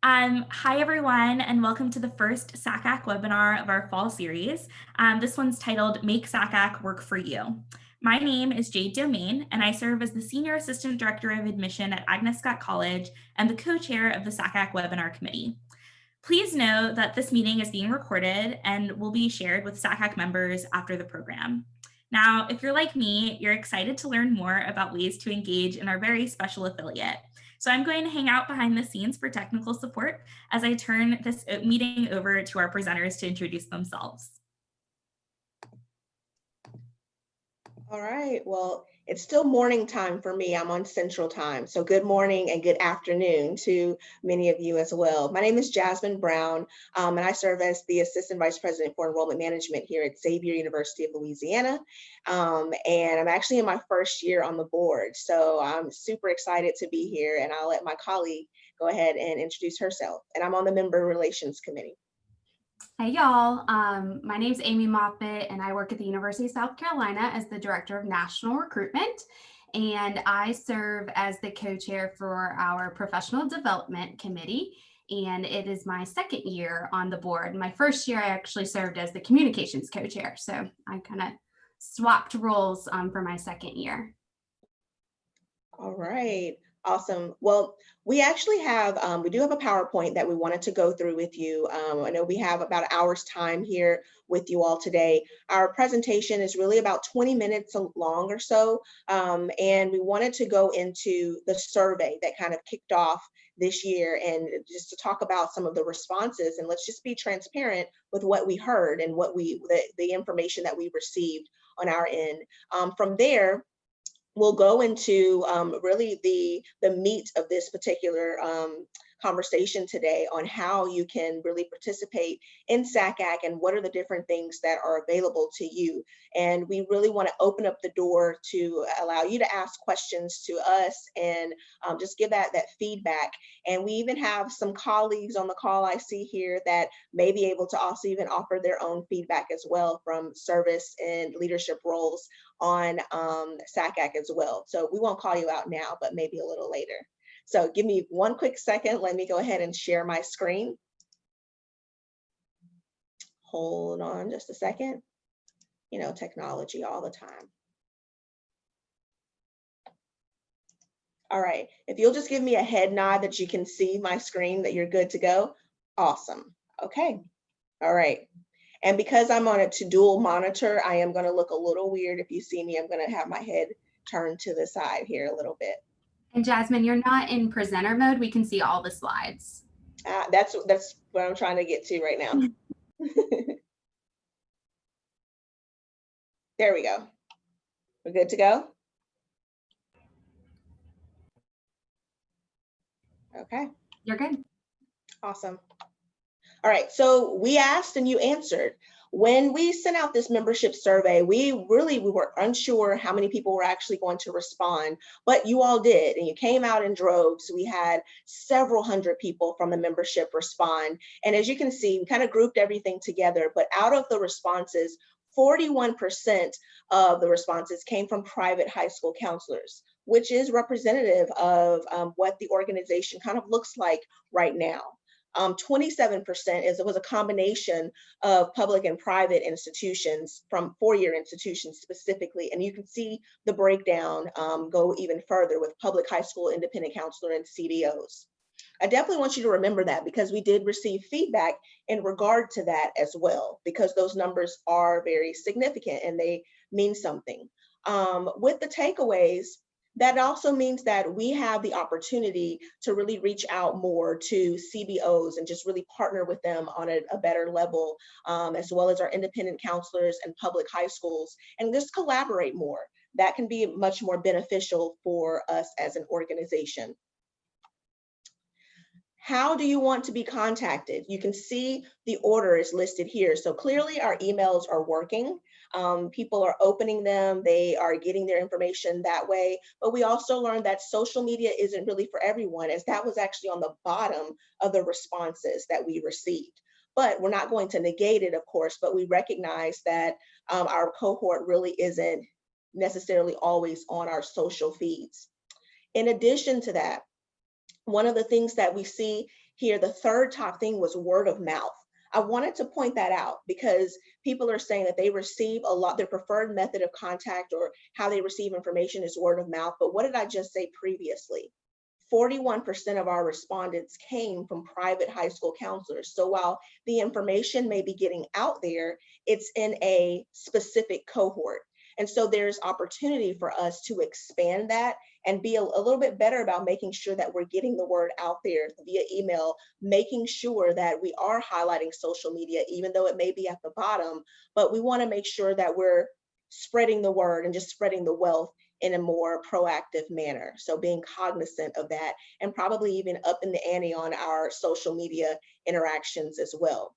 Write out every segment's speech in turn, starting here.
Hi, everyone, and welcome to the first SACAC webinar of our fall series. This one's titled Make SACAC Work for You. My name is Jade Domain, and I serve as the Senior Assistant Director of Admission at Agnes Scott College and the co-chair of the SACAC Webinar Committee. Please know that this meeting is being recorded and will be shared with SACAC members after the program. Now, if you're like me, you're excited to learn more about ways to engage in our very special affiliate. So I'm going to hang out behind the scenes for technical support as I turn this meeting over to our presenters to introduce themselves. All right, well, it's still morning time for me. I'm on Central Time. So good morning and good afternoon to many of you as well. My name is Jasmine Brown, and I serve as the Assistant Vice President for Enrollment Management here at Xavier University of Louisiana. And I'm actually in my first year on the board. So I'm super excited to be here, and I'll let my colleague go ahead and introduce herself. And I'm on the Member Relations Committee. Hey y'all, my name is Amy Moppet and I work at the University of South Carolina as the Director of National Recruitment, and I serve as the co-chair for our Professional Development Committee, and it is my second year on the board. My first year I actually served as the Communications co-chair, so I kind of swapped roles for my second year. All right. Awesome. Well, we actually have, we do have a PowerPoint that we wanted to go through with you. I know we have about an hour's time here with you all today. Our presentation is really about 20 minutes long or so. And we wanted to go into the survey that kind of kicked off this year and just to talk about some of the responses, and let's just be transparent with what we heard and what the information that we received on our end. From there, we'll go into really the meat of this particular conversation today on how you can really participate in SACAC and what are the different things that are available to you. And we really want to open up the door to allow you to ask questions to us and just give that feedback. And we even have some colleagues on the call I see here that may be able to also even offer their own feedback as well from service and leadership roles on SACAC as well. So we won't call you out now, but maybe a little later. So give me one quick second. Let me go ahead and share my screen. Hold on just a second. You know, technology all the time. All right, if you'll just give me a head nod that you can see my screen, that you're good to go. Awesome. Okay. All right. And because I'm on a dual monitor, I am going to look a little weird. If you see me, I'm going to have my head turned to the side here a little bit. And Jasmine, you're not in presenter mode. We can see all the slides. That's what I'm trying to get to right now. There we go. We're good to go? Okay. You're good. Awesome. All right, so we asked and you answered. When we sent out this membership survey, we were unsure how many people were actually going to respond, but you all did, and you came out in droves. We had several hundred people from the membership respond. And as you can see, we kind of grouped everything together, but out of the responses, 41% of the responses came from private high school counselors, which is representative of what the organization kind of looks like right now. 27% was a combination of public and private institutions, from four-year institutions specifically. And you can see the breakdown go even further with public high school independent counselor and CDOs. I definitely want you to remember that, because we did receive feedback in regard to that as well, because those numbers are very significant and they mean something. With the takeaways, that also means that we have the opportunity to really reach out more to CBOs and just really partner with them on a better level, as well as our independent counselors and public high schools, and just collaborate more. That can be much more beneficial for us as an organization. How do you want to be contacted? You can see the order is listed here. So clearly our emails are working. People are opening them, they are getting their information that way. But we also learned that social media isn't really for everyone, as that was actually on the bottom of the responses that we received. But we're not going to negate it, of course, but we recognize that our cohort really isn't necessarily always on our social feeds. In addition to that, one of the things that we see here, the third top thing was word of mouth. I wanted to point that out because people are saying that they receive a lot, their preferred method of contact or how they receive information is word of mouth. But what did I just say previously? 41% of our respondents came from private high school counselors. So while the information may be getting out there, it's in a specific cohort. And so there's opportunity for us to expand that and be a little bit better about making sure that we're getting the word out there via email, making sure that we are highlighting social media, even though it may be at the bottom, but we want to make sure that we're spreading the word and just spreading the wealth in a more proactive manner. So being cognizant of that and probably even up in the ante on our social media interactions as well.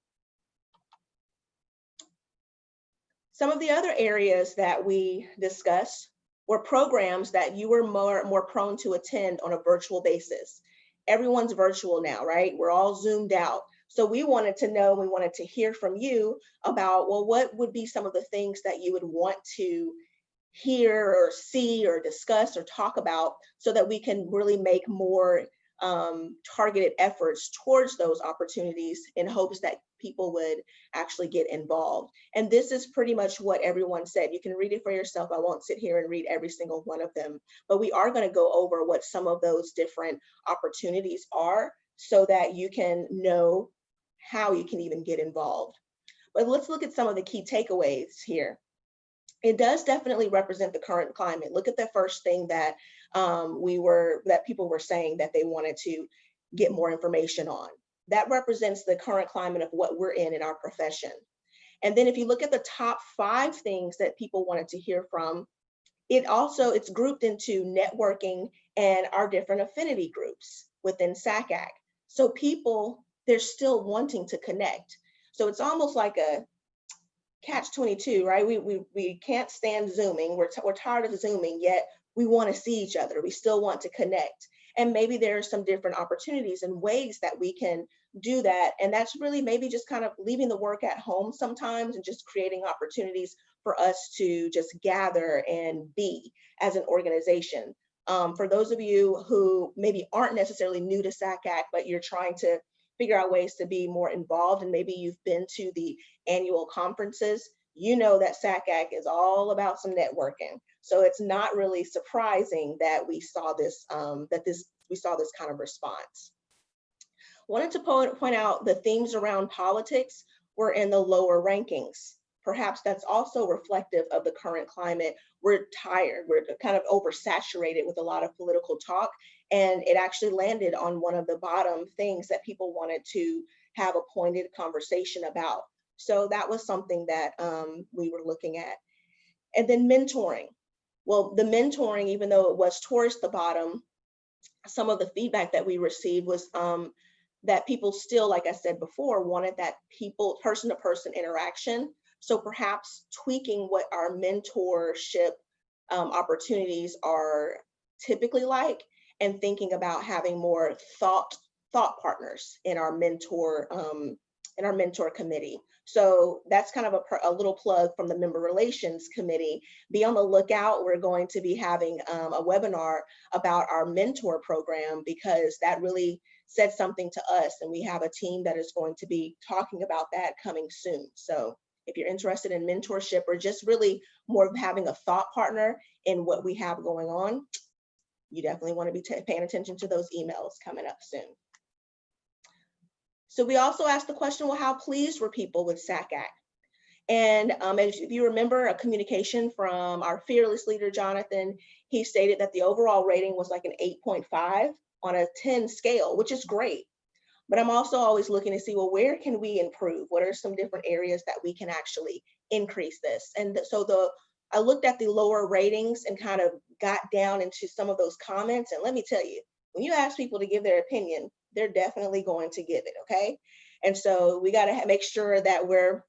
Some of the other areas that we discussed were programs that you were more prone to attend on a virtual basis. Everyone's virtual now, right? We're all zoomed out. So we wanted to know, we wanted to hear from you about, well, what would be some of the things that you would want to hear or see or discuss or talk about so that we can really make more targeted efforts towards those opportunities in hopes that people would actually get involved. And this is pretty much what everyone said. You can read it for yourself. I won't sit here and read every single one of them, but we are going to go over what some of those different opportunities are so that you can know how you can even get involved. But let's look at some of the key takeaways here. It does definitely represent the current climate. Look at the first thing that people were saying that they wanted to get more information on. That represents the current climate of what we're in our profession. And then if you look at the top 5 things that people wanted to hear from, it's grouped into networking and our different affinity groups within SACAC. So people, they're still wanting to connect. So it's almost like a catch-22, right? We can't stand Zooming. We're tired of Zooming, yet we want to see each other. We still want to connect. And maybe there are some different opportunities and ways that we can do that. And that's really maybe just kind of leaving the work at home sometimes and just creating opportunities for us to just gather and be as an organization. For those of you who maybe aren't necessarily new to SACAC, but you're trying to figure out ways to be more involved, and maybe you've been to the annual conferences, you know that SACAC is all about some networking. So it's not really surprising that we saw this, we saw this kind of response. Wanted to point out the themes around politics were in the lower rankings. Perhaps that's also reflective of the current climate. We're tired, we're kind of oversaturated with a lot of political talk, and it actually landed on one of the bottom things that people wanted to have a pointed conversation about. So that was something that we were looking at. And then mentoring. Well, the mentoring, even though it was towards the bottom, some of the feedback that we received was that people still, like I said before, wanted that person-to-person interaction. So perhaps tweaking what our mentorship opportunities are typically like, and thinking about having more thought partners in our mentor committee. So that's kind of a little plug from the Member Relations Committee. Be on the lookout. We're going to be having a webinar about our mentor program, because that really said something to us, and we have a team that is going to be talking about that coming soon. So if you're interested in mentorship or just really more of having a thought partner in what we have going on, you definitely want to be paying attention to those emails coming up soon. So we also asked the question, well, how pleased were people with SACAC? And if you remember a communication from our fearless leader, Jonathan, he stated that the overall rating was like an 8.5 on a 10 scale, which is great. But I'm also always looking to see, well, where can we improve? What are some different areas that we can actually increase this? And so I looked at the lower ratings and kind of got down into some of those comments. And let me tell you, when you ask people to give their opinion, they're definitely going to give it, okay? And so we got to make sure that we're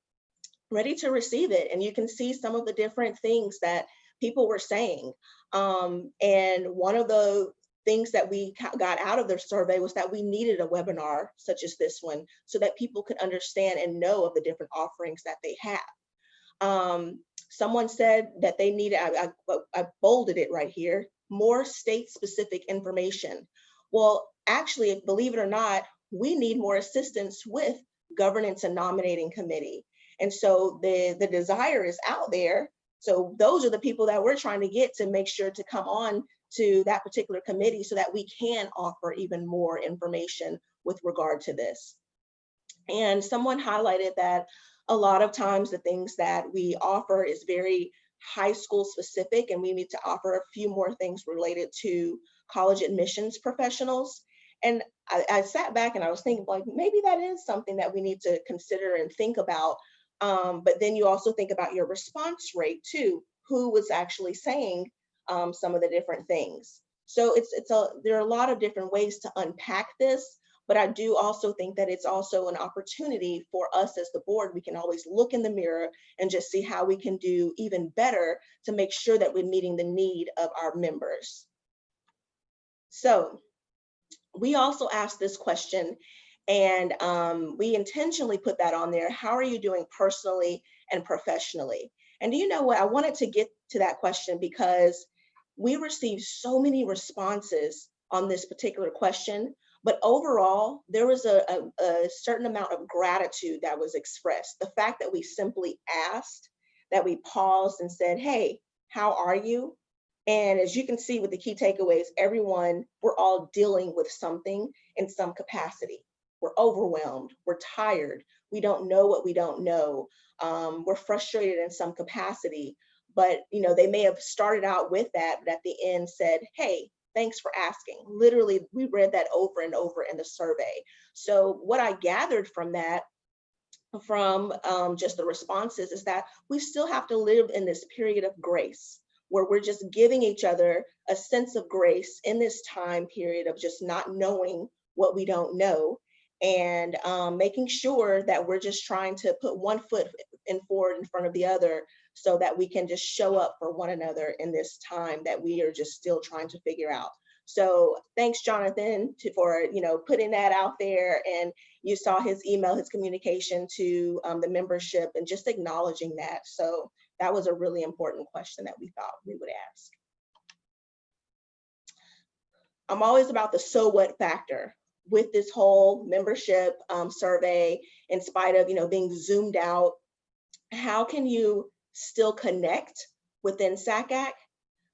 ready to receive it. And you can see some of the different things that people were saying. And one of the things that we got out of their survey was that we needed a webinar such as this one so that people could understand and know of the different offerings that they have. Someone said that they needed, I bolded it right here, more state-specific information. Well, actually, believe it or not, we need more assistance with governance and nominating committee. And so the desire is out there. So those are the people that we're trying to get to make sure to come on to that particular committee so that we can offer even more information with regard to this. And someone highlighted that a lot of times the things that we offer is very high school specific, and we need to offer a few more things related to college admissions professionals. And I sat back and I was thinking, like, maybe that is something that we need to consider and think about. But then you also think about your response rate too, who was actually saying some of the different things. So there are a lot of different ways to unpack this, but I do also think that it's also an opportunity for us as the board. We can always look in the mirror and just see how we can do even better to make sure that we're meeting the need of our members. So we also asked this question, and we intentionally put that on there. How are you doing personally and professionally? And do you know what? I wanted to get to that question because we received so many responses on this particular question, but overall, there was a certain amount of gratitude that was expressed. The fact that we simply asked, that we paused and said, hey, how are you? And as you can see with the key takeaways, we're all dealing with something in some capacity. We're overwhelmed, we're tired, we don't know what we don't know. We're frustrated in some capacity, but they may have started out with that, but at the end said, hey, thanks for asking. Literally, we read that over and over in the survey. So what I gathered from that, from just the responses, is that we still have to live in this period of grace, where we're just giving each other a sense of grace in this time period of just not knowing what we don't know, and making sure that we're just trying to put one foot forward in front of the other so that we can just show up for one another in this time that we are just still trying to figure out. So thanks, Jonathan, for putting that out there. And you saw his email, his communication to the membership, and just acknowledging that. So that was a really important question that we thought we would ask. I'm always about the so what factor with this whole membership survey. In spite of being zoomed out, how can you still connect within SACAC?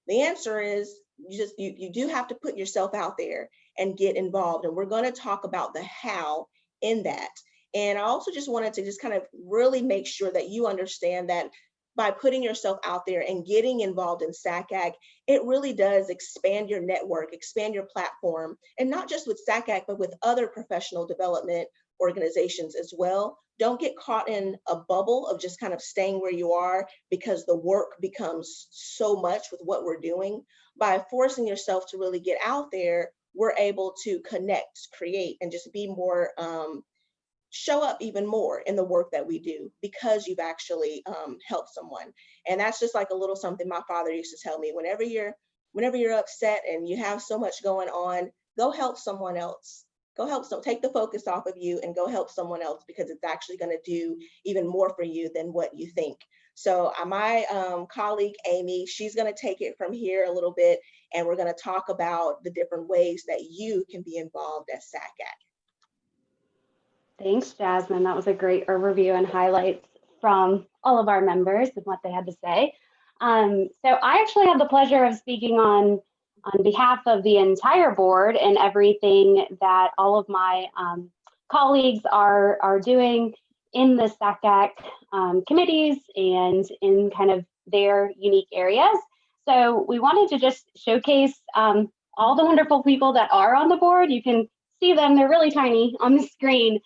The answer is you do have to put yourself out there and get involved. And we're going to talk about the how in that. And I also just wanted to just kind of really make sure that you understand that by putting yourself out there and getting involved in SACAC, it really does expand your network, expand your platform, and not just with SACAC, but with other professional development organizations as well. Don't get caught in a bubble of just kind of staying where you are, because the work becomes so much with what we're doing. By forcing yourself to really get out there, we're able to connect, create, and just be more, show up even more in the work that we do, because you've actually helped someone. And that's just like a little something my father used to tell me: whenever you're upset and you have so much going on, go help someone else. Take the focus off of you and go help someone else, because it's actually going to do even more for you than what you think. So my colleague, Amy, she's going to take it from here a little bit, and we're going to talk about the different ways that you can be involved at SACAC. Thanks, Jasmine. That was a great overview and highlights from all of our members and what they had to say. So I actually have the pleasure of speaking on behalf of the entire board and everything that all of my colleagues are doing in the SACAC committees and in kind of their unique areas. So we wanted to just showcase all the wonderful people that are on the board. You can see them, they're really tiny on the screen.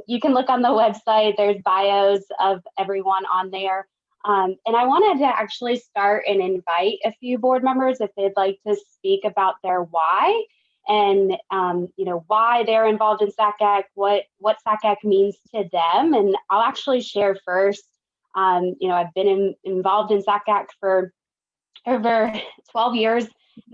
You can look on the website, there's bios of everyone on there. And I wanted to actually start and invite a few board members if they'd like to speak about their why, and why they're involved in SACAC, what SACAC means to them. And I'll actually share first. I've been involved in SACAC for over 12 years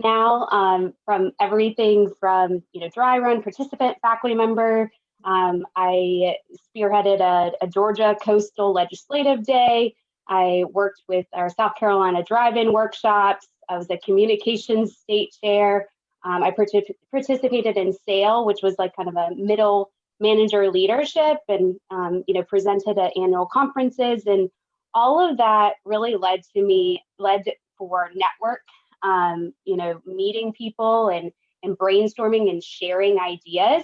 now, from everything from dry run participant, faculty member. I spearheaded a Georgia Coastal Legislative Day. I worked with our South Carolina drive-in workshops. I was a communications state chair. I participated in SAIL, which was like kind of a middle manager leadership, and presented at annual conferences, and all of that really led for network, meeting people and brainstorming and sharing ideas.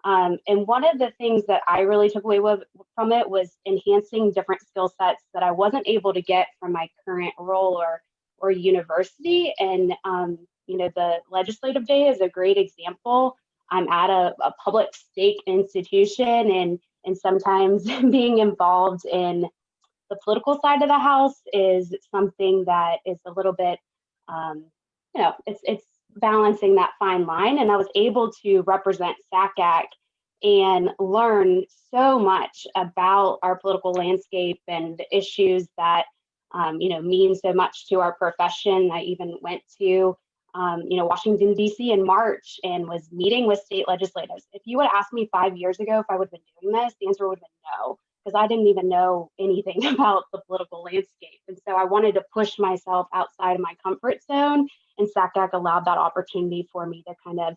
And one of the things that I really took away from it was enhancing different skill sets that I wasn't able to get from my current role or university. And the legislative day is a great example. I'm at a public stake institution, and sometimes being involved in the political side of the house is something that is a little bit, it's balancing that fine line. And I was able to represent SACAC and learn so much about our political landscape and the issues that mean so much to our profession. I even went to Washington, D.C. in March and was meeting with state legislators. If you would ask me 5 years ago if I would have been doing this, the answer would have been no, because I didn't even know anything about the political landscape. And so I wanted to push myself outside of my comfort zone, and SACAC allowed that opportunity for me to kind of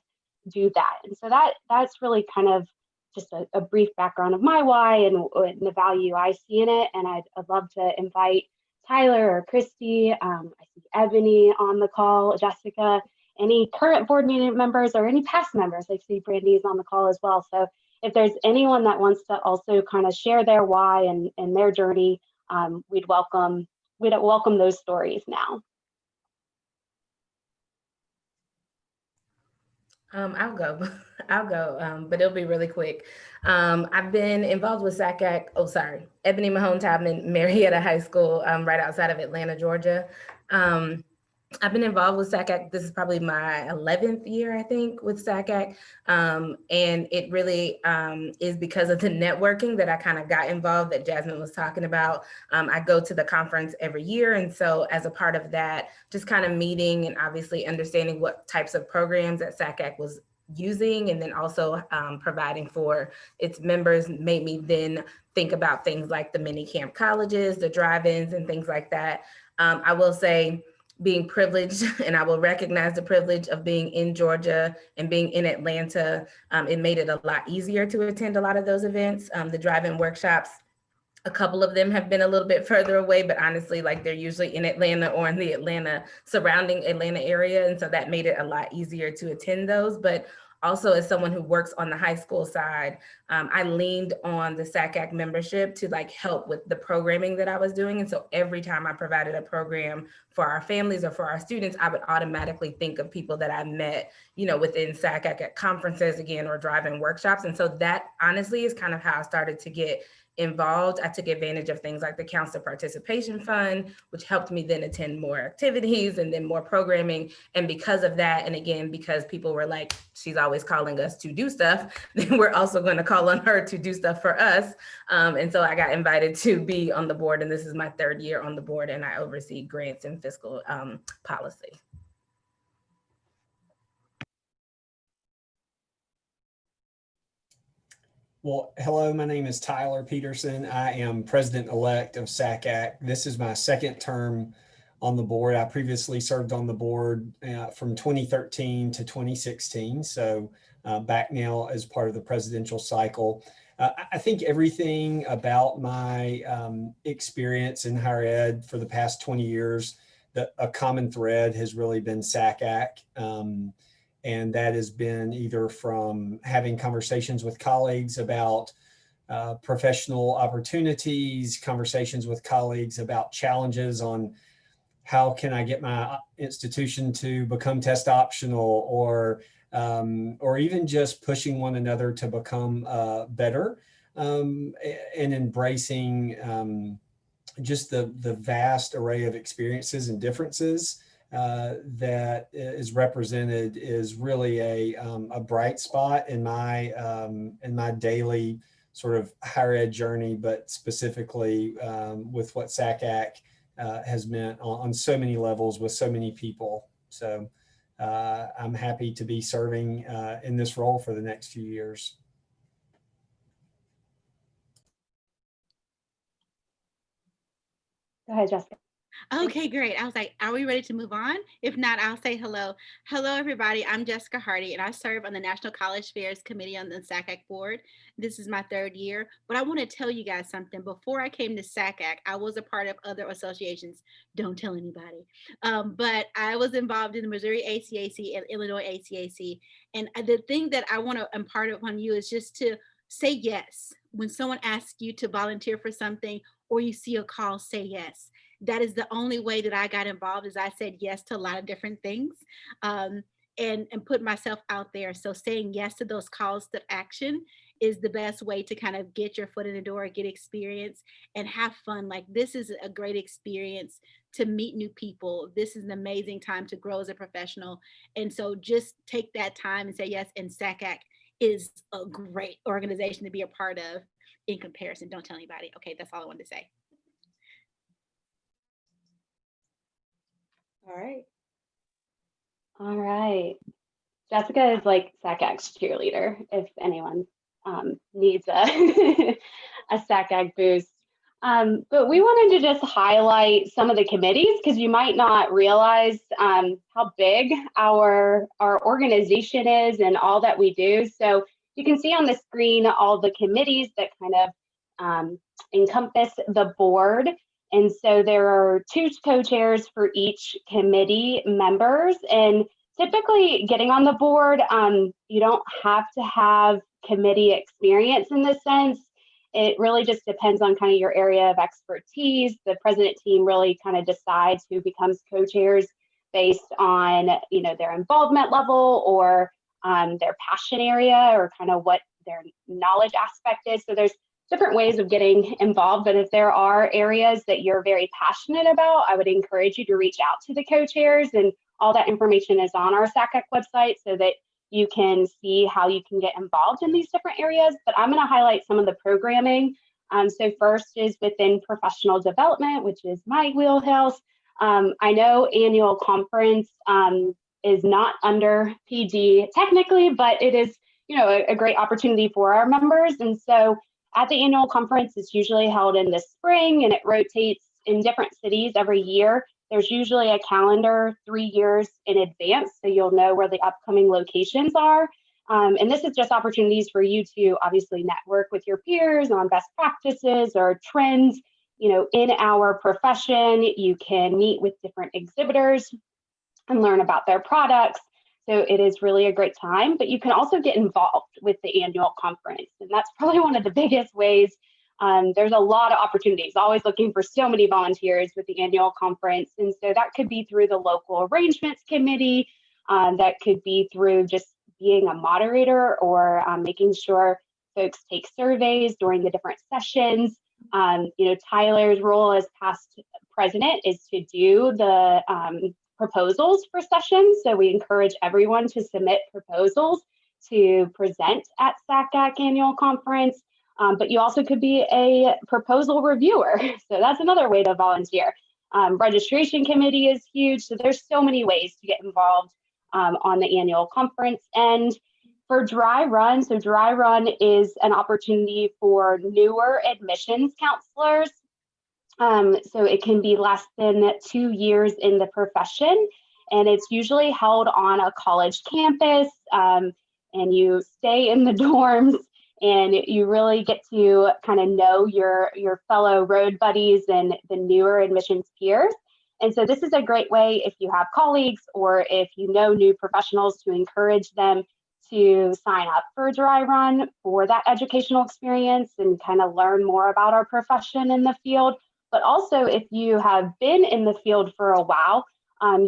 do that. And so that's really kind of just a brief background of my why and the value I see in it. And I'd love to invite Tyler or Christy, I see Ebony on the call, Jessica, any current board meeting members or any past members. I see Brandy is on the call as well. So if there's anyone that wants to also kind of share their why and their journey, we'd welcome those stories now. I'll go, but it'll be really quick. I've been involved with SACAC, Ebony Mahone Taubman, Marietta High School, right outside of Atlanta, Georgia. I've been involved with SACAC. This is probably my 11th year, I think, with SACAC. And it really is because of the networking that I kind of got involved that Jasmine was talking about. I go to the conference every year. And so as a part of that, just kind of meeting and obviously understanding what types of programs that SACAC was using, and then also providing for its members, made me then think about things like the mini camp colleges, the drive-ins and things like that. I will say, being privileged, and I will recognize the privilege of being in Georgia and being in Atlanta, it made it a lot easier to attend a lot of those events. The drive-in workshops, a couple of them have been a little bit further away, but honestly, like they're usually in Atlanta or in the surrounding Atlanta area. And so that made it a lot easier to attend those. But also, as someone who works on the high school side, I leaned on the SACAC membership to help with the programming that I was doing. And so every time I provided a program for our families or for our students, I would automatically think of people that I met, within SACAC at conferences again, or drive-in workshops. And so that honestly is kind of how I started to get involved. I took advantage of things like the Counselor Participation Fund, which helped me then attend more activities and then more programming. And because of that, and again, because people were like, she's always calling us to do stuff, then we're also going to call on her to do stuff for us. And so I got invited to be on the board, and this is my 3rd year on the board, and I oversee grants and fiscal policy. Well, hello, my name is Tyler Peterson. I am president-elect of SACAC. This is my 2nd term on the board. I previously served on the board from 2013 to 2016, so back now as part of the presidential cycle. I think everything about my experience in higher ed for the past 20 years, a common thread has really been SACAC. And that has been either from having conversations with colleagues about professional opportunities, conversations with colleagues about challenges on how can I get my institution to become test optional, or even just pushing one another to become better, and embracing just the vast array of experiences and differences that is represented is really a bright spot in my daily sort of higher ed journey, but specifically with what SACAC has meant on so many levels with so many people. So I'm happy to be serving in this role for the next few years. Go ahead, Jessica. Okay, great. I was like, are we ready to move on? If not, I'll say hello. Hello, everybody. I'm Jessica Hardy, and I serve on the National College Fairs Committee on the SACAC board. This is my 3rd year, but I want to tell you guys something. Before I came to SACAC, I was a part of other associations. Don't tell anybody. But I was involved in the Missouri ACAC and Illinois ACAC. And the thing that I want to impart upon you is just to say yes. When someone asks you to volunteer for something or you see a call, say yes. That is the only way that I got involved, is I said yes to a lot of different things, and put myself out there. So saying yes to those calls to action is the best way to kind of get your foot in the door, get experience, and have fun. Like, this is a great experience to meet new people. This is an amazing time to grow as a professional. And so just take that time and say yes. And SACAC is a great organization to be a part of in comparison. Don't tell anybody. Okay, that's all I wanted to say. All right. All right. Jessica is like SACAC's cheerleader if anyone needs a, a SACAC boost. But we wanted to just highlight some of the committees because you might not realize how big our organization is and all that we do. So you can see on the screen all the committees that kind of encompass the board. And so there are 2 co-chairs for each committee members. And typically getting on the board, you don't have to have committee experience in this sense. It really just depends on kind of your area of expertise. The president team really kind of decides who becomes co-chairs based on, their involvement level or their passion area or kind of what their knowledge aspect is. So there's different ways of getting involved, but if there are areas that you're very passionate about, I would encourage you to reach out to the co-chairs, and all that information is on our SACAC website so that you can see how you can get involved in these different areas. But I'm going to highlight some of the programming. So first is within professional development, which is my wheelhouse. I know annual conference is not under PG technically, but it is, a great opportunity for our members. And so at the annual conference, it's usually held in the spring and it rotates in different cities every year. There's usually a calendar 3 years in advance, so you'll know where the upcoming locations are. And this is just opportunities for you to obviously network with your peers on best practices or trends. In our profession, you can meet with different exhibitors and learn about their products. So it is really a great time, but you can also get involved with the annual conference. And that's probably one of the biggest ways. There's a lot of opportunities, always looking for so many volunteers with the annual conference. And so that could be through the local arrangements committee. That could be through just being a moderator or making sure folks take surveys during the different sessions. Tyler's role as past president is to do the proposals for sessions. So we encourage everyone to submit proposals to present at SACAC annual conference. But you also could be a proposal reviewer. So that's another way to volunteer. Registration committee is huge. So there's so many ways to get involved on the annual conference. And for dry run, so dry run is an opportunity for newer admissions counselors. So it can be less than 2 years in the profession, and it's usually held on a college campus, and you stay in the dorms, and you really get to kind of know your fellow road buddies and the newer admissions peers. And so this is a great way if you have colleagues or if you know new professionals to encourage them to sign up for a dry run for that educational experience and kind of learn more about our profession in the field. But also, if you have been in the field for a while,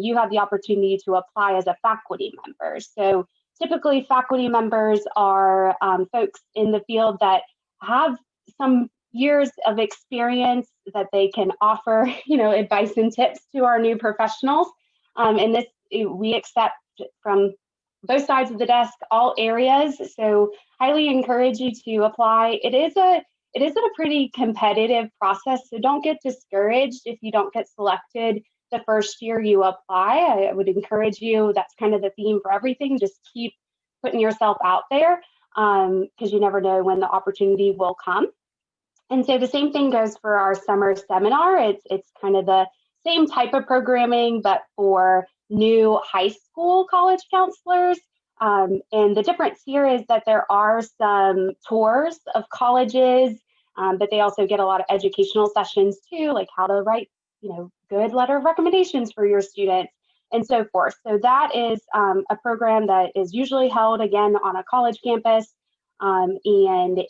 you have the opportunity to apply as a faculty member. So typically, faculty members are folks in the field that have some years of experience that they can offer, advice and tips to our new professionals. And this we accept from both sides of the desk, all areas. So highly encourage you to apply. It is a pretty competitive process, so don't get discouraged if you don't get selected the first year you apply. I would encourage you, that's kind of the theme for everything, just keep putting yourself out there because you never know when the opportunity will come. And so the same thing goes for our summer seminar. It's kind of the same type of programming, but for new high school college counselors. And the difference here is that there are some tours of colleges, but they also get a lot of educational sessions too, like how to write, good letter of recommendations for your students and so forth. So that is a program that is usually held again on a college campus and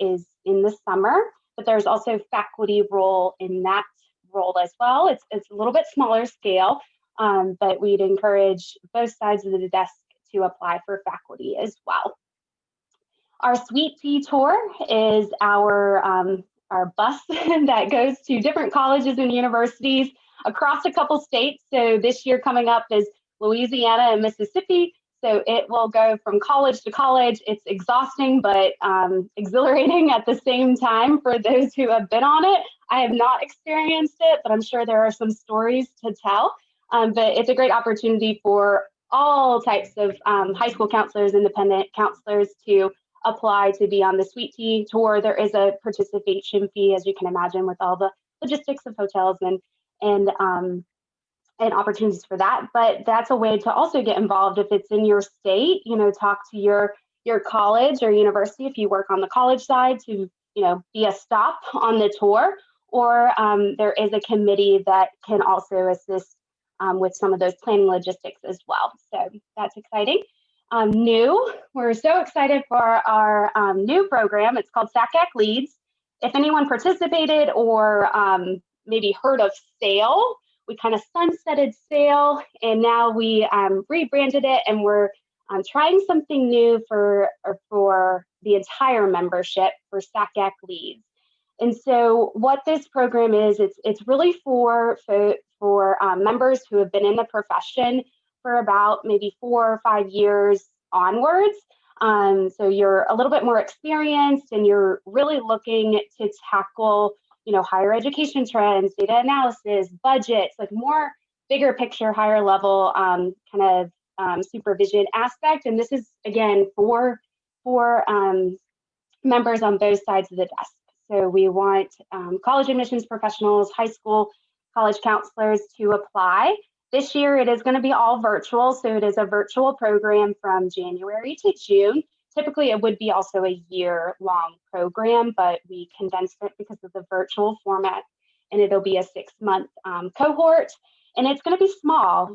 is in the summer, but there's also faculty role in that role as well. It's a little bit smaller scale, but we'd encourage both sides of the desk to apply for faculty as well. Our Sweet Tea Tour is our bus that goes to different colleges and universities across a couple states. So this year coming up is Louisiana and Mississippi. So it will go from college to college. It's exhausting, but exhilarating at the same time for those who have been on it. I have not experienced it, but I'm sure there are some stories to tell. But it's a great opportunity for all types of high school counselors, independent counselors to apply to be on the Sweet Tea Tour. There is a participation fee, as you can imagine, with all the logistics of hotels and opportunities for that. But that's a way to also get involved if it's in your state. Talk to your college or university if you work on the college side to be a stop on the tour. Or there is a committee that can also assist with some of those planning logistics as well. So that's exciting. We're so excited for our new program. It's called SACAC Leads. If anyone participated or maybe heard of SAIL, we kind of sunsetted SAIL and now we rebranded it, and we're trying something new for the entire membership for SACAC Leads. And so what this program is, it's really for members who have been in the profession for about maybe 4 or 5 years onwards. So you're a little bit more experienced and you're really looking to tackle, higher education trends, data analysis, budgets, like more bigger picture, higher level supervision aspect. And this is, again, for members on both sides of the desk. So we want college admissions professionals, high school college counselors to apply. This year, it is going to be all virtual. So it is a virtual program from January to June. Typically, it would be also a year-long program, but we condensed it because of the virtual format, and it'll be a 6-month cohort. And it's going to be small.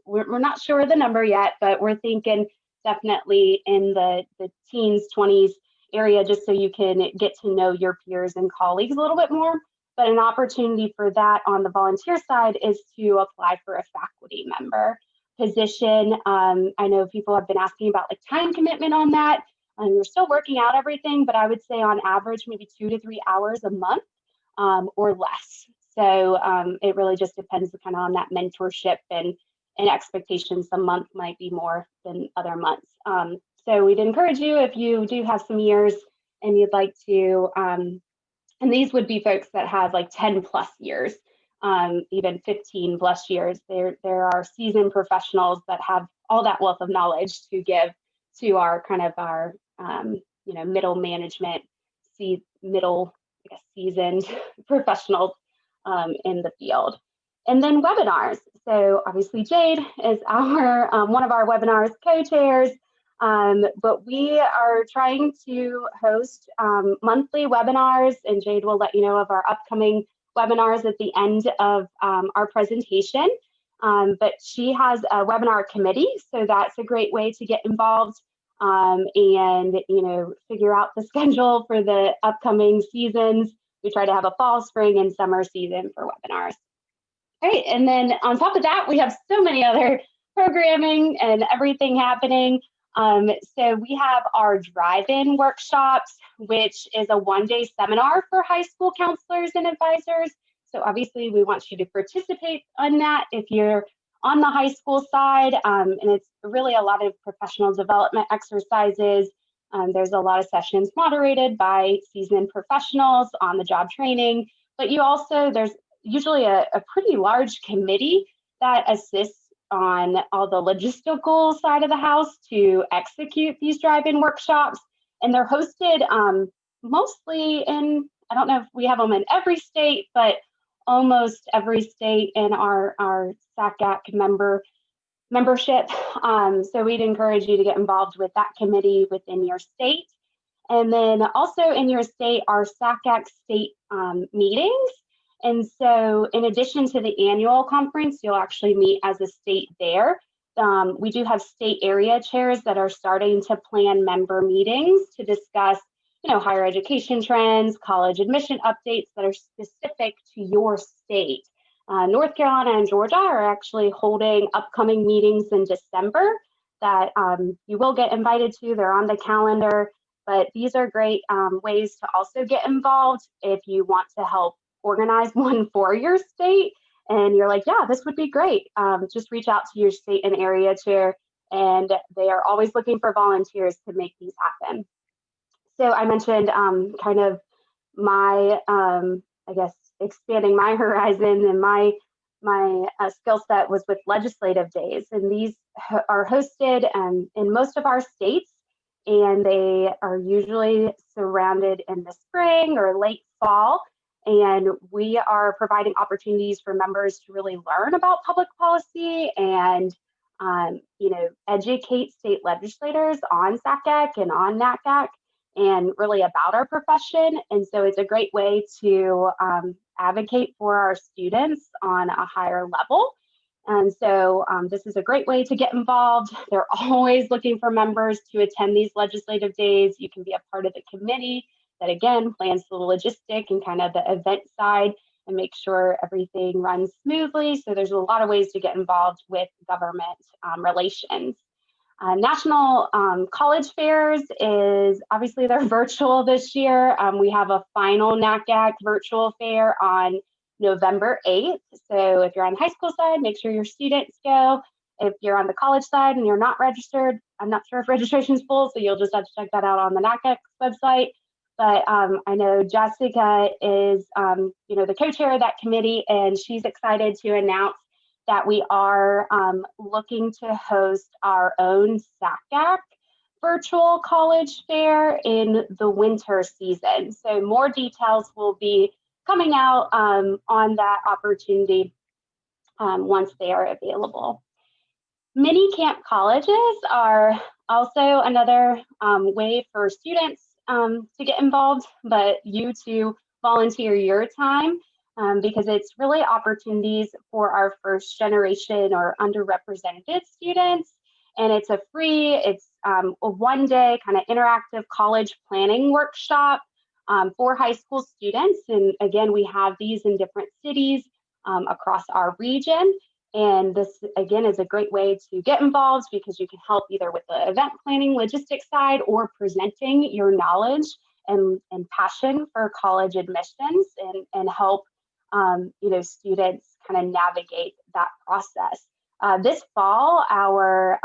We're not sure of the number yet, but we're thinking definitely in the teens, 20s area, just so you can get to know your peers and colleagues a little bit more. But an opportunity for that on the volunteer side is to apply for a faculty member position. I know people have been asking about time commitment on that, and we're still working out everything, but I would say on average, maybe 2 to 3 hours a month or less. So it really just depends kind of on that mentorship and expectations. Some month might be more than other months. So we'd encourage you, if you do have some years and you'd like to, and these would be folks that have 10 plus years, even 15 plus years. There are seasoned professionals that have all that wealth of knowledge to give to our middle management, seasoned professionals in the field. And then webinars. So obviously Jade is one of our webinars co-chairs. But we are trying to host monthly webinars, and Jade will let you know of our upcoming webinars at the end of our presentation. But she has a webinar committee, so that's a great way to get involved and figure out the schedule for the upcoming seasons. We try to have a fall, spring, and summer season for webinars. All right, and then on top of that, we have so many other programming and everything happening. So we have our drive-in workshops, which is a one-day seminar for high school counselors and advisors. So obviously we want you to participate on that if you're on the high school side, and it's really a lot of professional development exercises. There's a lot of sessions moderated by seasoned professionals on the job training, but there's usually a pretty large committee that assists on all the logistical side of the house to execute these drive-in workshops. And they're hosted mostly I don't know if we have them in every state, but almost every state in our SACAC membership. So we'd encourage you to get involved with that committee within your state. And then also in your state are SACAC state meetings. And so in addition to the annual conference, you'll actually meet as a state there. We do have state area chairs that are starting to plan member meetings to discuss, higher education trends, college admission updates that are specific to your state. North Carolina and Georgia are actually holding upcoming meetings in December that you will get invited to. They're on the calendar, but these are great ways to also get involved if you want to help organize one for your state. And you're like, yeah, this would be great. Just reach out to your state and area chair, and they are always looking for volunteers to make these happen. So I mentioned kind of my, I guess, expanding my horizon, and my skill set was with legislative days. And these are hosted in most of our states, and they are usually surrounded in the spring or late fall. And we are providing opportunities for members to really learn about public policy and, educate state legislators on SACAC and on NACAC and really about our profession. And so it's a great way to advocate for our students on a higher level. And so this is a great way to get involved. They're always looking for members to attend these legislative days. You can be a part of the committee that, again, plans the logistic and kind of the event side and make sure everything runs smoothly. So there's a lot of ways to get involved with government relations. National College Fairs is obviously they're virtual this year. We have a final NACAC virtual fair on November 8th. So if you're on the high school side, make sure your students go. If you're on the college side and you're not registered, I'm not sure if registration is full, so you'll just have to check that out on the NACAC website. But I know Jessica is, the co-chair of that committee, and she's excited to announce that we are looking to host our own SACAC virtual college fair in the winter season. So more details will be coming out on that opportunity once they are available. Mini camp colleges are also another way for students to get involved, but you to volunteer your time because it's really opportunities for our first generation or underrepresented students. And it's a one-day kind of interactive college planning workshop for high school students. And again, we have these in different cities across our region. And this, again, is a great way to get involved because you can help either with the event planning logistics side or presenting your knowledge and passion for college admissions and help students kind of navigate that process. This fall, our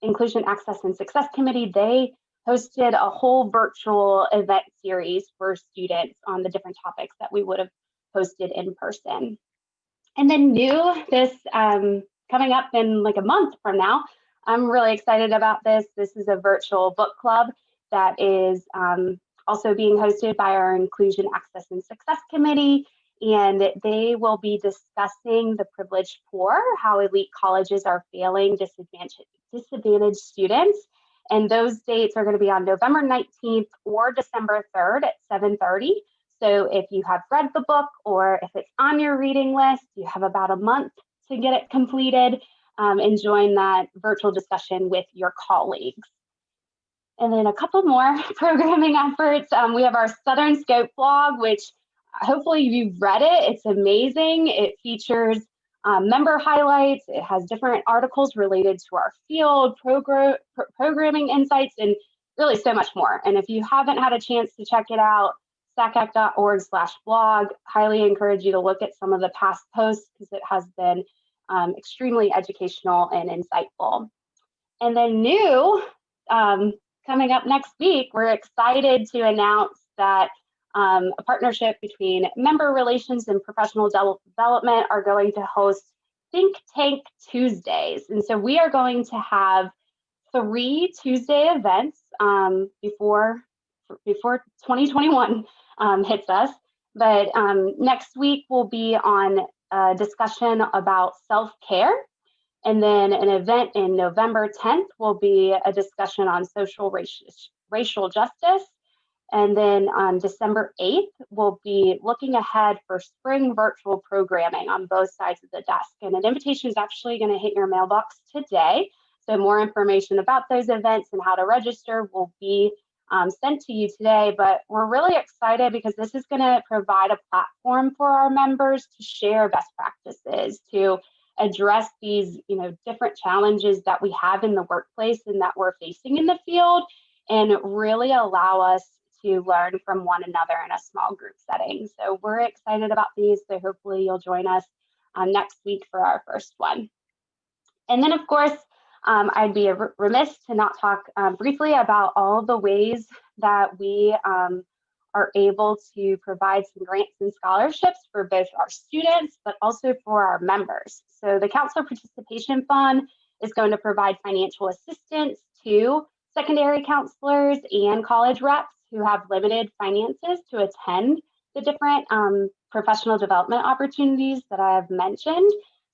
Inclusion, Access, and Success Committee, they hosted a whole virtual event series for students on the different topics that we would have hosted in person. And then this coming up in like a month from now, I'm really excited about this. This is a virtual book club that is also being hosted by our Inclusion, Access, and Success Committee. And they will be discussing the privileged poor, how elite colleges are failing disadvantaged students. And those dates are going to be on November 19th or December 3rd at 7:30. So if you have read the book or if it's on your reading list, you have about a month to get it completed and join that virtual discussion with your colleagues. And then a couple more programming efforts. We have our Southern Scope blog, which hopefully you've read it. It's amazing. It features member highlights. It has different articles related to our field, programming insights, and really so much more. And if you haven't had a chance to check it out, sacac.org/blog, highly encourage you to look at some of the past posts because it has been extremely educational and insightful. And then coming up next week, we're excited to announce that a partnership between Member Relations and Professional Development are going to host Think Tank Tuesdays. And so we are going to have 3 Tuesday events before 2021 hits us. But next week will be on a discussion about self-care. And then an event in November 10th will be a discussion on social racial justice. And then on December 8th, we'll be looking ahead for spring virtual programming on both sides of the desk. And an invitation is actually going to hit your mailbox today. So more information about those events and how to register will be sent to you today. But we're really excited because this is going to provide a platform for our members to share best practices, to address these different challenges that we have in the workplace and that we're facing in the field, and really allow us to learn from one another in a small group setting. So we're excited about these. So hopefully you'll join us next week for our first one. And then, of course, I'd be remiss to not talk briefly about all the ways that we are able to provide some grants and scholarships for both our students, but also for our members. So the Counselor Participation Fund is going to provide financial assistance to secondary counselors and college reps who have limited finances to attend the different professional development opportunities that I have mentioned.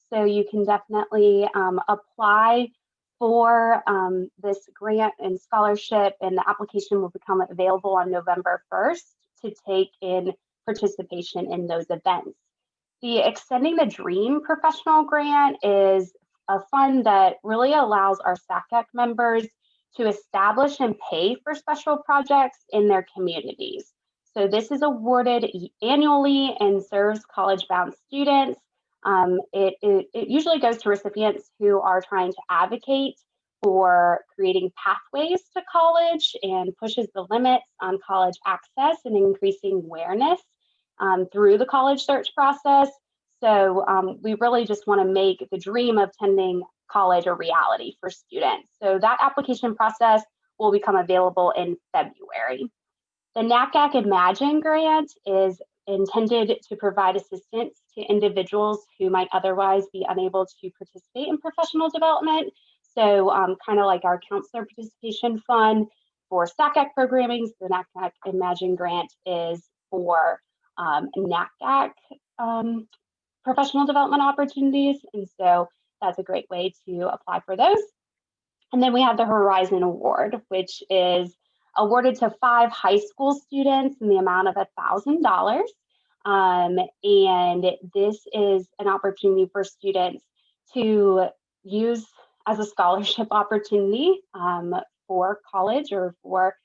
So you can definitely apply for this grant and scholarship, and the application will become available on November 1st to take in participation in those events. The Extending the Dream Professional Grant is a fund that really allows our SACAC members to establish and pay for special projects in their communities. So this is awarded annually and serves college-bound students. It usually goes to recipients who are trying to advocate for creating pathways to college and pushes the limits on college access and increasing awareness through the college search process. So we really just want to make the dream of attending college a reality for students. So that application process will become available in February. The NACAC Imagine grant is intended to provide assistance to individuals who might otherwise be unable to participate in professional development. So kind of like our Counselor Participation Fund for SACAC programming, so the NACAC Imagine grant is for NACAC professional development opportunities. And so that's a great way to apply for those. And then we have the Horizon Award, which is awarded to 5 high school students in the amount of $1,000. And this is an opportunity for students to use as a scholarship opportunity for college or for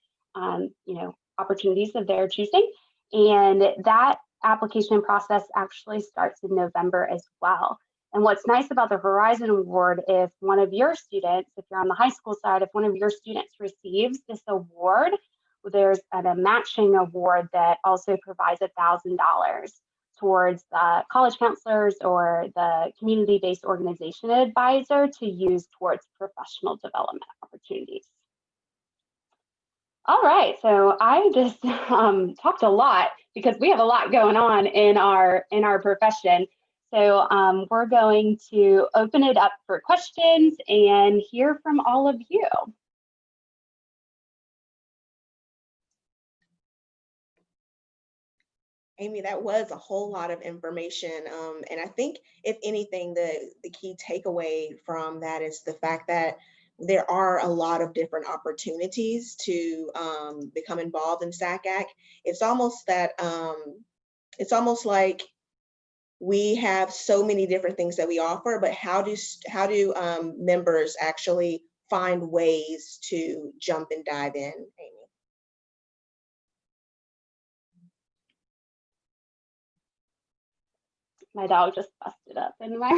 opportunities of their choosing. And that application process actually starts in November as well. And what's nice about the Horizon Award, if one of your students, if you're on the high school side, if one of your students receives this award, there's a matching award that also provides $1,000 towards the college counselors or the community-based organization advisor to use towards professional development opportunities. All right, so I just talked a lot because we have a lot going on in our profession. So we're going to open it up for questions and hear from all of you. Amy, that was a whole lot of information. And I think, if anything, the key takeaway from that is the fact that there are a lot of different opportunities to become involved in SACAC. It's almost that, it's almost like we have so many different things that we offer, but how do members actually find ways to jump and dive in, Amy? My dog just busted up in my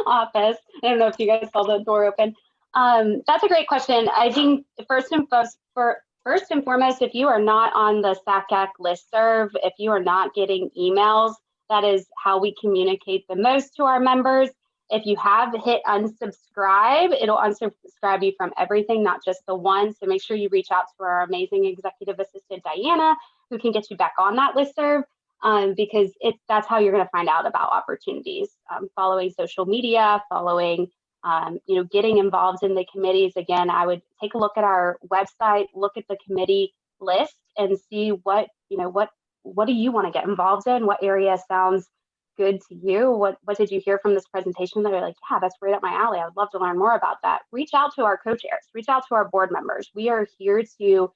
office. I don't know if you guys saw the door open. That's a great question. I think first and foremost, if you are not on the SACAC listserv, if you are not getting emails, that is how we communicate the most to our members. If you have hit unsubscribe, it'll unsubscribe you from everything, not just the one. So make sure you reach out to our amazing executive assistant, Diana, who can get you back on that listserv. Because that's how you're going to find out about opportunities, following social media, following, getting involved in the committees. Again, I would take a look at our website, look at the committee list and see what what do you want to get involved in? What area sounds good to you? What did you hear from this presentation that are like, yeah, that's right up my alley. I would love to learn more about that. Reach out to our co-chairs, reach out to our board members. We are here to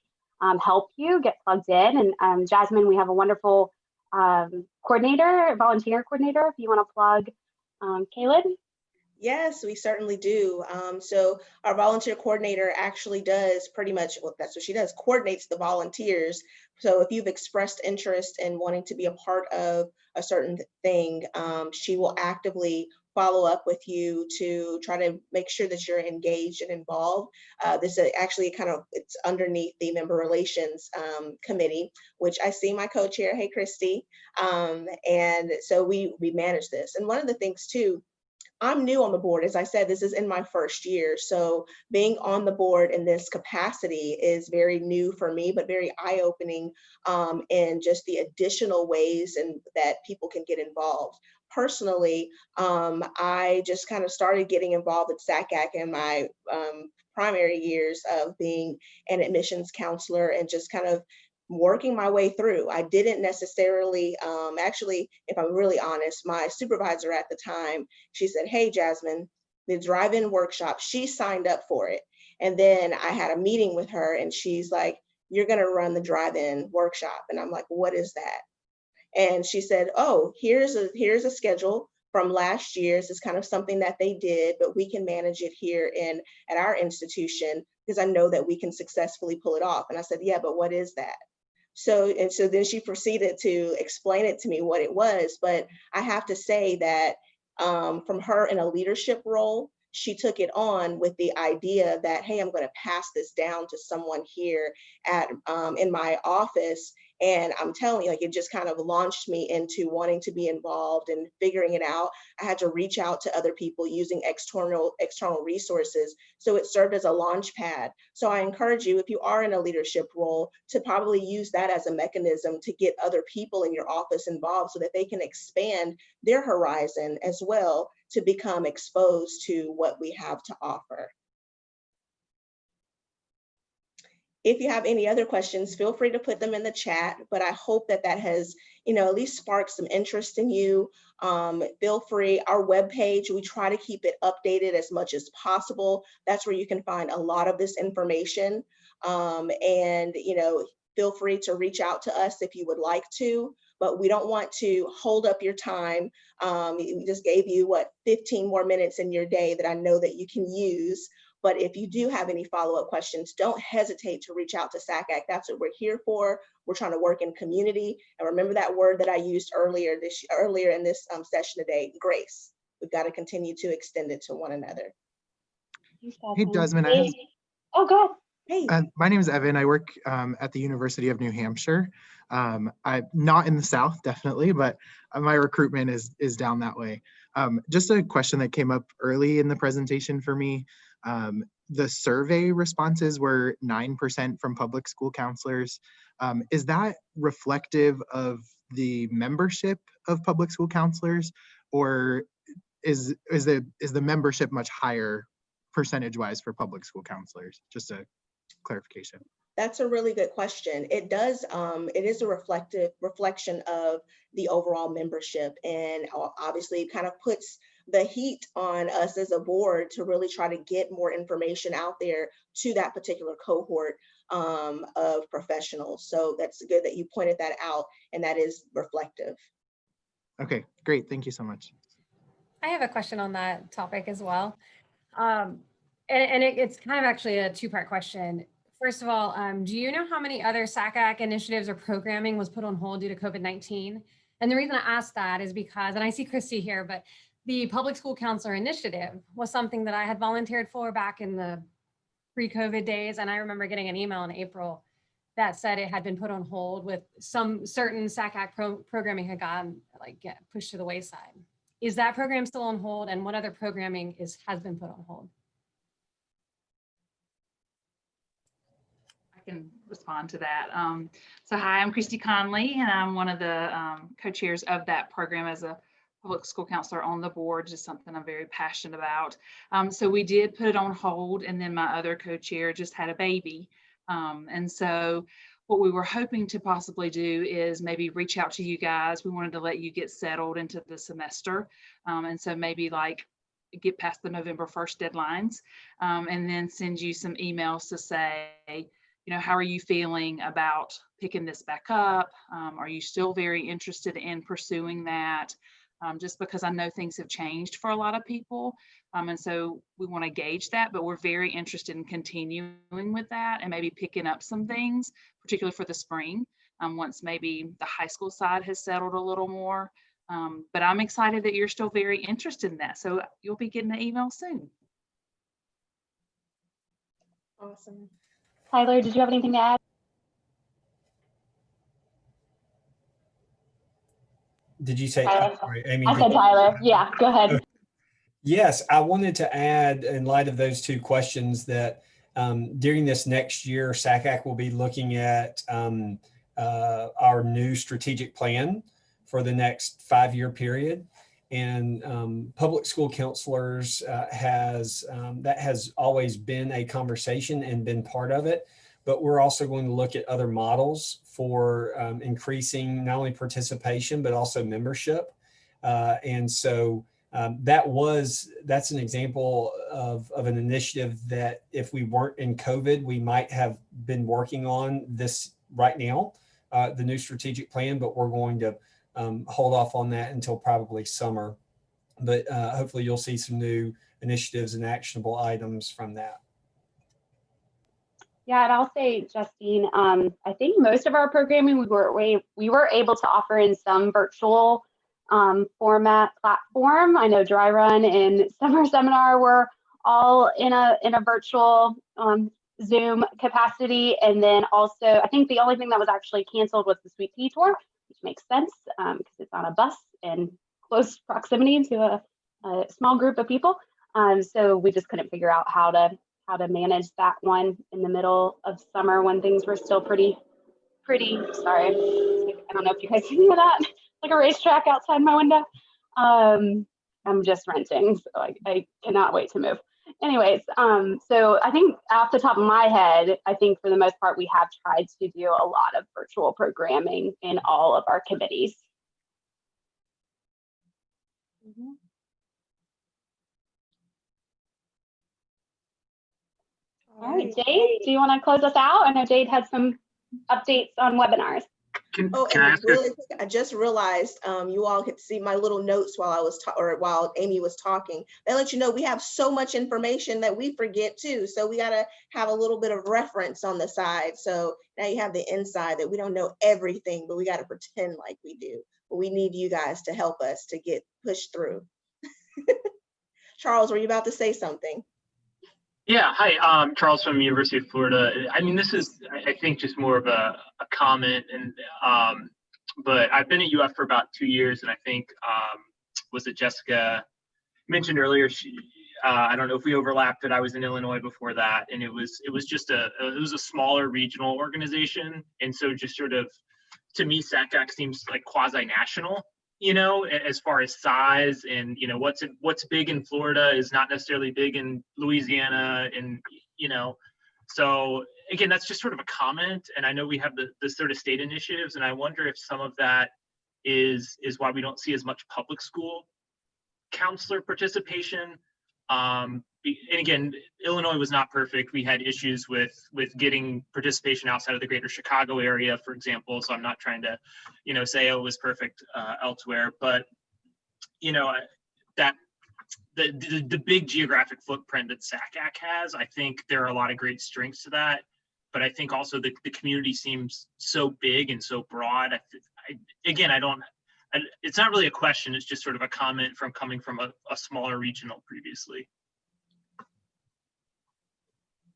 help you get plugged in. And Jasmine, we have a wonderful coordinator, volunteer coordinator, if you want to plug Kaylin. Yes, we certainly do. So our volunteer coordinator actually does pretty much, well, that's what she does, coordinates the volunteers. So if you've expressed interest in wanting to be a part of a certain thing, she will actively follow up with you to try to make sure that you're engaged and involved. This is actually it's underneath the member relations committee, which I see my co-chair, hey, Christy. And so we manage this. And one of the things too, I'm new on the board. As I said, this is in my first year. So being on the board in this capacity is very new for me, but very eye-opening in just the additional ways and that people can get involved. Personally, I just kind of started getting involved at SACAC in my primary years of being an admissions counselor and just kind of working my way through. I didn't necessarily, actually, if I'm really honest, my supervisor at the time, she said, hey, Jasmine, the drive-in workshop, she signed up for it. And then I had a meeting with her and she's like, you're gonna run the drive-in workshop. And I'm like, what is that? And she said, oh, here's a schedule from last year's. It's kind of something that they did, but we can manage it here at our institution because I know that we can successfully pull it off. And I said, yeah, but what is that? So then she proceeded to explain it to me what it was. But I have to say that from her in a leadership role, she took it on with the idea that, hey, I'm going to pass this down to someone here at in my office. And I'm telling you, like, it just kind of launched me into wanting to be involved and figuring it out. I had to reach out to other people using external resources. So it served as a launch pad. So I encourage you, if you are in a leadership role, to probably use that as a mechanism to get other people in your office involved so that they can expand their horizon as well to become exposed to what we have to offer. If you have any other questions, feel free to put them in the chat, but I hope that has, at least sparked some interest in you. Feel free, our webpage, we try to keep it updated as much as possible. That's where you can find a lot of this information. And, feel free to reach out to us if you would like to, but we don't want to hold up your time. We just gave you, 15 more minutes in your day that I know that you can use. But if you do have any follow-up questions, don't hesitate to reach out to SACAC. That's what we're here for. We're trying to work in community. And remember that word that I used earlier in this session today, grace. We've got to continue to extend it to one another. Hey, Jasmine. Oh, go ahead. Hey. My name is Evan. I work at the University of New Hampshire. I'm not in the South, definitely, but my recruitment is down that way. Just a question that came up early in the presentation for me. The survey responses were 9% from public school counselors. Is that reflective of the membership of public school counselors, or is the membership much higher percentage-wise for public school counselors? Just a clarification. That's a really good question. It is a reflection of the overall membership, and obviously it kind of puts the heat on us as a board to really try to get more information out there to that particular cohort of professionals. So that's good that you pointed that out, and that is reflective. Okay, great. Thank you so much. I have a question on that topic as well. It's kind of actually a two-part question. First of all, do you know how many other SACAC initiatives or programming was put on hold due to COVID-19? And the reason I asked that is because, and I see Christy here, but the Public School Counselor Initiative was something that I had volunteered for back in the pre-COVID days. And I remember getting an email in April that said it had been put on hold with some certain SACAC programming had gotten pushed to the wayside. Is that program still on hold? And what other programming has been put on hold? Can respond to that. So hi, I'm Christy Conley, and I'm one of the co-chairs of that program as a public school counselor on the board, just something I'm very passionate about. So we did put it on hold, and then my other co-chair just had a baby. And so what we were hoping to possibly do is maybe reach out to you guys. We wanted to let you get settled into the semester. And so maybe like get past the November 1st deadlines, and then send you some emails to say, you know, how are you feeling about picking this back up? Are you still very interested in pursuing that? Just because I know things have changed for a lot of people. And so we want to gauge that, but we're very interested in continuing with that and maybe picking up some things, particularly for the spring, once maybe the high school side has settled a little more. But I'm excited that you're still very interested in that. So you'll be getting an email soon. Awesome. Tyler, did you have anything to add? Did you say, Tyler. sorry, Amy? I said Tyler. Yeah, go ahead. Yes, I wanted to add, in light of those two questions, that during this next year, SACAC will be looking at our new strategic plan for the next 5-year period. And public school counselors that has always been a conversation and been part of it. But we're also going to look at other models for increasing not only participation, but also membership. And so that's an example of an initiative that if we weren't in COVID, we might have been working on this right now, the new strategic plan, but we're going to hold off on that until probably summer. But hopefully you'll see some new initiatives and actionable items from that. Yeah, and I'll say, Justine, I think most of our programming we were able to offer in some virtual format platform. I know Dry Run and Summer Seminar were all in a virtual Zoom capacity, and then also I think the only thing that was actually canceled was the Sweet Tea Tour, which makes sense because it's on a bus in close proximity to a small group of people. So we just couldn't figure out how to manage that one in the middle of summer when things were still pretty, sorry, I don't know if you guys can hear that, like a racetrack outside my window. I'm just renting, so I cannot wait to move. Anyways, so I think off the top of my head, I think for the most part, we have tried to do a lot of virtual programming in all of our committees. Mm-hmm. All right, Jade, do you want to close us out? I know Jade had some updates on webinars. Can I ask really quick, I just realized you all could see my little notes while I was while Amy was talking. They let you know we have so much information that we forget too. So we got to have a little bit of reference on the side. So now you have the inside that we don't know everything, but we got to pretend like we do. But we need you guys to help us to get pushed through. Charles, were you about to say something? Yeah, hi, Charles from University of Florida. I mean, this is, I think, just more of a comment, and but I've been at UF for about 2 years, and I think, was it Jessica mentioned earlier, I don't know if we overlapped, but I was in Illinois before that, and it was just it was a smaller regional organization, and so just sort of, to me, SACAC seems like quasi-national, you know, as far as size, and, you know, what's big in Florida is not necessarily big in Louisiana, and, you know, so again, that's just sort of a comment. And I know we have the sort of state initiatives, and I wonder if some of that is why we don't see as much public school counselor participation. And again, Illinois was not perfect. We had issues with getting participation outside of the greater Chicago area, for example. So I'm not trying to, you know, say, oh, it was perfect elsewhere. But, you know, that the big geographic footprint that SACAC has, I think there are a lot of great strengths to that. But I think also the community seems so big and so broad. It's not really a question. It's just sort of a comment coming from a smaller regional previously.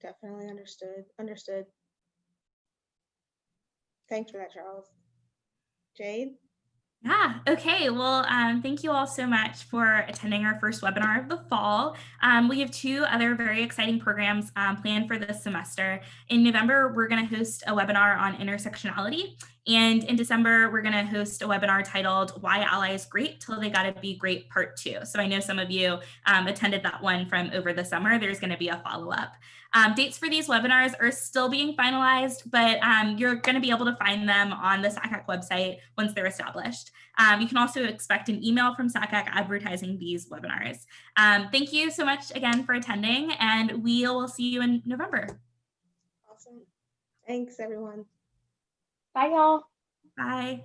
Definitely understood. Thanks for that, Charles. Jade? Yeah, okay. Well, thank you all so much for attending our first webinar of the fall. We have 2 other very exciting programs planned for this semester. In November, we're going to host a webinar on intersectionality, And in December, we're going to host a webinar titled Why Allies Great Till They Gotta Be Great Part 2. So I know some of you attended that one from over the summer. There's going to be a follow-up. Dates for these webinars are still being finalized, but you're going to be able to find them on the SACAC website once they're established. You can also expect an email from SACAC advertising these webinars. Thank you so much again for attending, and we will see you in November. Awesome. Thanks, everyone. Bye, y'all. Bye.